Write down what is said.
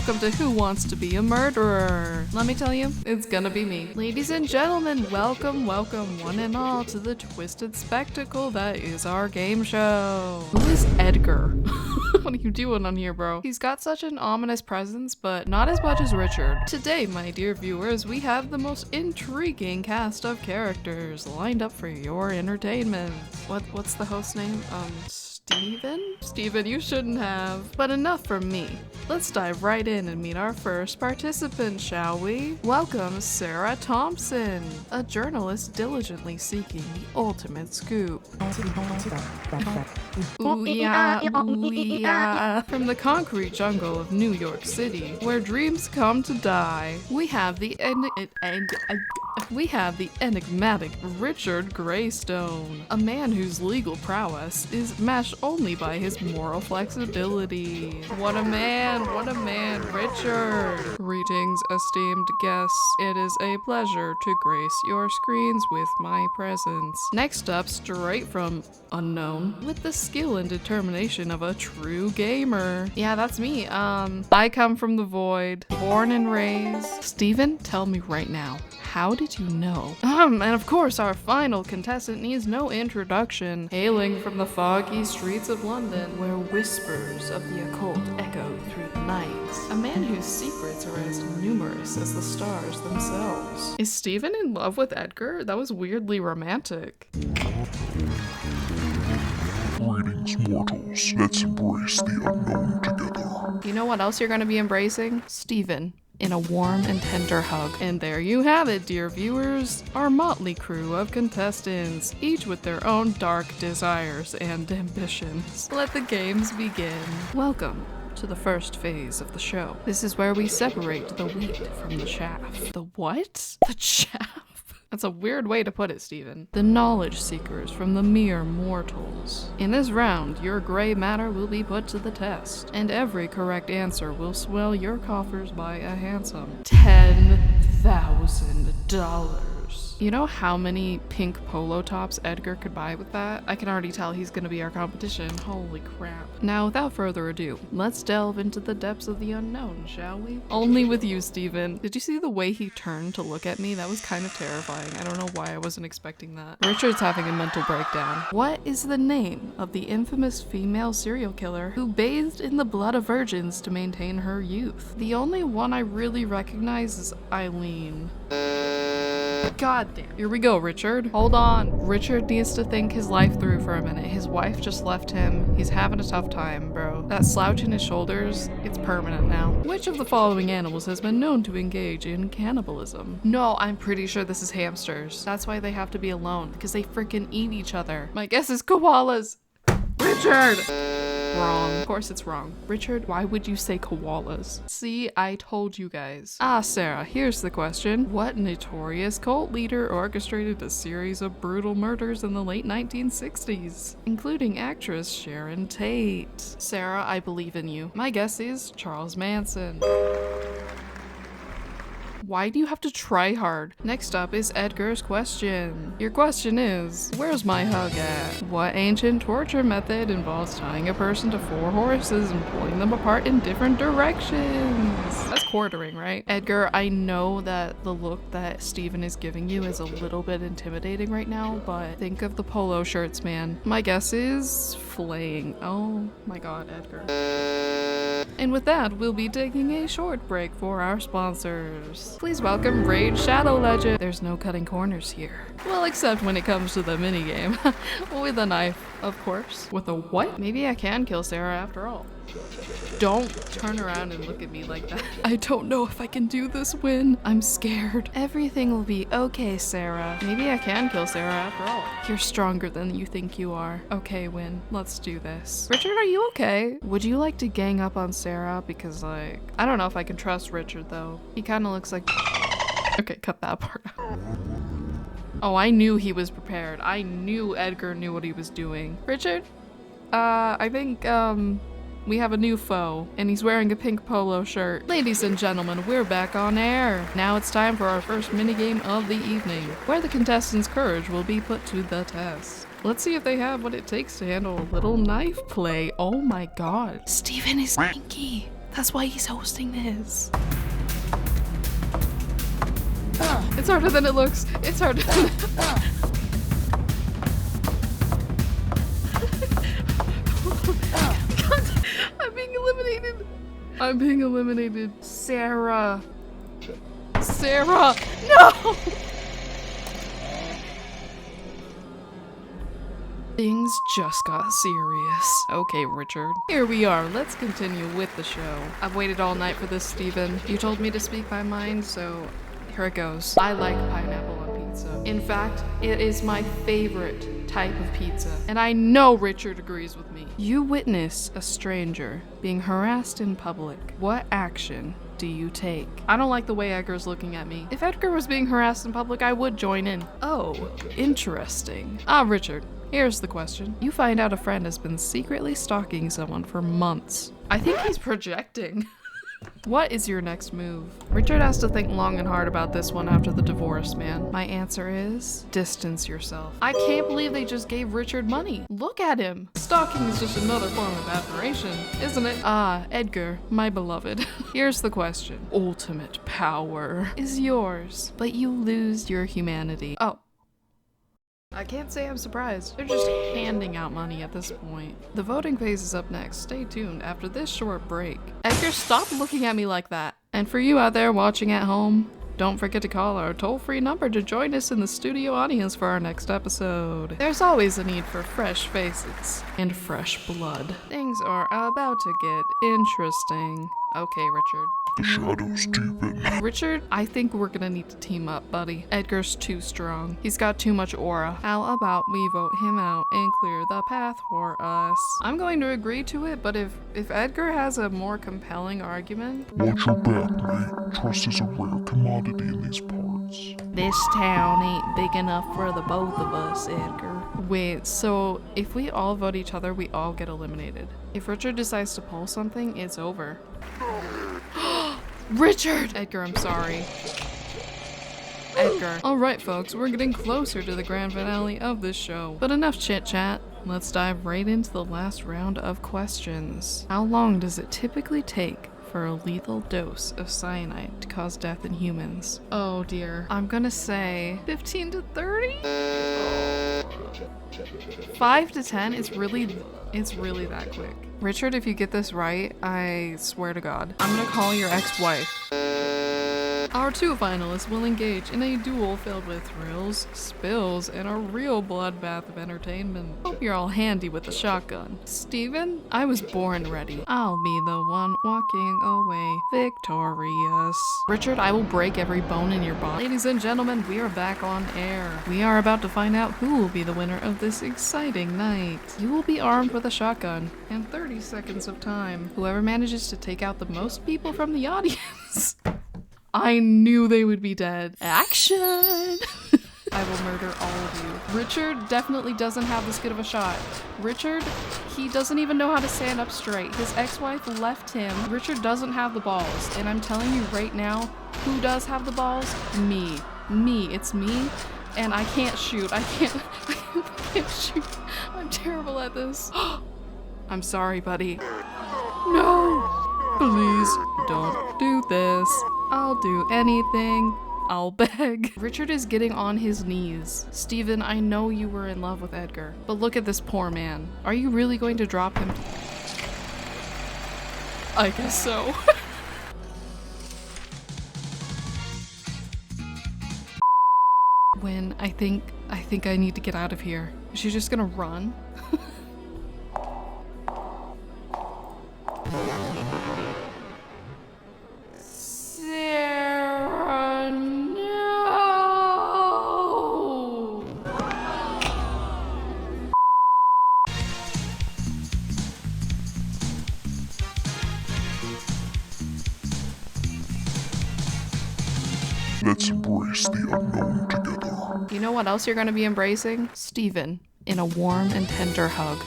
welcome to Who Wants to Be a Murderer? Let me tell you, it's gonna be me. Ladies and gentlemen, welcome one and all to the twisted spectacle that is our game show. Who is Edgar? What are you doing on here, bro? He's got such an ominous presence, but not as much as Richard. Today, my dear viewers, we have the most intriguing cast of characters lined up for your entertainment. What's the host name? Steven? Steven, you shouldn't have. But enough from me. Let's dive right in and meet our first participant, shall we? Welcome, Sarah Thompson, a journalist diligently seeking the ultimate scoop. Ooh yeah, ooh yeah. From the concrete jungle of New York City, where dreams come to die, we have the enigmatic Richard Greystone, a man whose legal prowess is matched only by his moral flexibility. What a man, Richard! Greetings, esteemed guests. It is a pleasure to grace your screens with my presence. Next up, straight from unknown, with the skill and determination of a true gamer. Yeah, that's me. I come from the void, born and raised. Steven, tell me right now, how did you know? And of course, our final contestant needs no introduction. Hailing from the foggy streets of London, where whispers of the occult echo through the night. A man whose secrets are as numerous as the stars themselves. Is Steven in love with Edgar? That was weirdly romantic. Greetings, mortals. Let's embrace the unknown together. You know what else you're gonna be embracing? Steven. In a warm and tender hug. And there you have it, dear viewers, our motley crew of contestants, each with their own dark desires and ambitions. Let the games begin. Welcome to the first phase of the show. This is where we separate the wheat from the chaff. The what? The chaff? That's a weird way to put it, Steven. The knowledge seekers from the mere mortals. In this round, your gray matter will be put to the test, and every correct answer will swell your coffers by a handsome $10,000. You know how many pink polo tops Edgar could buy with that? I can already tell he's gonna be our competition. Holy crap. Now, without further ado, let's delve into the depths of the unknown, shall we? Only with you, Steven. Did you see the way he turned to look at me? That was kind of terrifying. I don't know why I wasn't expecting that. Richard's having a mental breakdown. What is the name of the infamous female serial killer who bathed in the blood of virgins to maintain her youth? The only one I really recognize is Eileen. God damn. Here we go, Richard. Hold on. Richard needs to think his life through for a minute. His wife just left him. He's having a tough time, bro. That slouch in his shoulders, it's permanent now. Which of the following animals has been known to engage in cannibalism? No, I'm pretty sure this is hamsters. That's why they have to be alone, because they freaking eat each other. My guess is koalas. Richard! Wrong. Of course it's wrong. Richard, why would you say koalas? See, I told you guys. Ah, Sarah, here's the question. What notorious cult leader orchestrated a series of brutal murders in the late 1960s, including actress Sharon Tate? Sarah, I believe in you. My guess is Charles Manson. Why do you have to try hard? Next up is Edgar's question. Your question is, where's my hug at? What ancient torture method involves tying a person to 4 horses and pulling them apart in different directions? That's quartering, right? Edgar, I know that the look that Steven is giving you is a little bit intimidating right now, but think of the polo shirts, man. My guess is flaying. Oh my god, Edgar. And with that, we'll be taking a short break for our sponsors. Please welcome Raid Shadow Legend. There's no cutting corners here. Well, except when it comes to the minigame. With a knife, of course. With a what? Maybe I can kill Sarah after all. Don't turn around and look at me like that. I don't know if I can do this, Win. I'm scared. Everything will be okay, Sarah. Maybe I can kill Sarah after all. You're stronger than you think you are. Okay, Win, let's do this. Richard, are you okay? Would you like to gang up on Sarah? Because, like, I don't know if I can trust Richard, though. He kind of looks like... Okay, cut that part out. Oh, I knew he was prepared. I knew Edgar knew what he was doing. Richard? I think, we have a new foe, and he's wearing a pink polo shirt. Ladies and gentlemen, we're back on air. Now it's time for our first minigame of the evening, where the contestants' courage will be put to the test. Let's see if they have what it takes to handle a little knife play. Oh my god. Steven is kinky. That's why he's hosting this. It's harder than it looks. It's harder than I'm being eliminated. I'm being eliminated. Sarah. Sarah. No! Things just got serious. Okay, Richard. Here we are. Let's continue with the show. I've waited all night for this, Steven. You told me to speak my mind, so here it goes. I like pineapple on pizza. In fact, it is my favorite type of pizza. And I know Richard agrees with me. You witness a stranger being harassed in public. What action do you take? I don't like the way Edgar's looking at me. If Edgar was being harassed in public, I would join in. Oh, interesting. Richard. Here's the question. You find out a friend has been secretly stalking someone for months. I think he's projecting. What is your next move? Richard has to think long and hard about this one after the divorce, man. My answer is distance yourself. I can't believe they just gave Richard money. Look at him. Stalking is just another form of admiration, isn't it? Edgar, my beloved. Here's the question. Ultimate power is yours, but you lose your humanity. Oh. I can't say I'm surprised. They're just handing out money at this point. The voting phase is up next. Stay tuned after this short break. Edgar, stop looking at me like that. And for you out there watching at home, don't forget to call our toll-free number to join us in the studio audience for our next episode. There's always a need for fresh faces and fresh blood. Things are about to get interesting. Okay, Richard. The shadows deepen. Richard, I think we're gonna need to team up, buddy. Edgar's too strong. He's got too much aura. How about we vote him out and clear the path for us? I'm going to agree to it, but if Edgar has a more compelling argument... Watch your back, mate. Trust is a rare commodity in these parts. This town ain't big enough for the both of us, Edgar. Wait, so if we all vote each other, we all get eliminated. If Richard decides to pull something, it's over. Richard! Edgar, I'm sorry. Edgar. Alright folks, we're getting closer to the grand finale of this show. But enough chit chat. Let's dive right into the last round of questions. How long does it typically take for a lethal dose of cyanide to cause death in humans? Oh dear. I'm gonna say 15 to 30? 5 to 10? It's really that quick. Richard, if you get this right, I swear to God, I'm gonna call your ex-wife. Our two finalists will engage in a duel filled with thrills, spills, and a real bloodbath of entertainment. Hope you're all handy with the shotgun. Steven, I was born ready. I'll be the one walking away victorious. Richard, I will break every bone in your body. Ladies and gentlemen, we are back on air. We are about to find out who will be the winner of this exciting night. You will be armed with a shotgun and 30 seconds of time. Whoever manages to take out the most people from the audience... I knew they would be dead. Action! I will murder all of you. Richard definitely doesn't have this good of a shot. Richard, he doesn't even know how to stand up straight. His ex-wife left him. Richard doesn't have the balls. And I'm telling you right now, who does have the balls? Me. Me. It's me. And I can't shoot. I can't shoot. I'm terrible at this. I'm sorry, buddy. No! Please don't do this. I'll do anything. I'll beg. Richard is getting on his knees. Steven, I know you were in love with Edgar, but look at this poor man. Are you really going to drop him? I guess so. When I think I need to get out of here. Is she just gonna run? Sarah, no! Let's embrace the unknown together. You know what else you're gonna be embracing? Steven, in a warm and tender hug.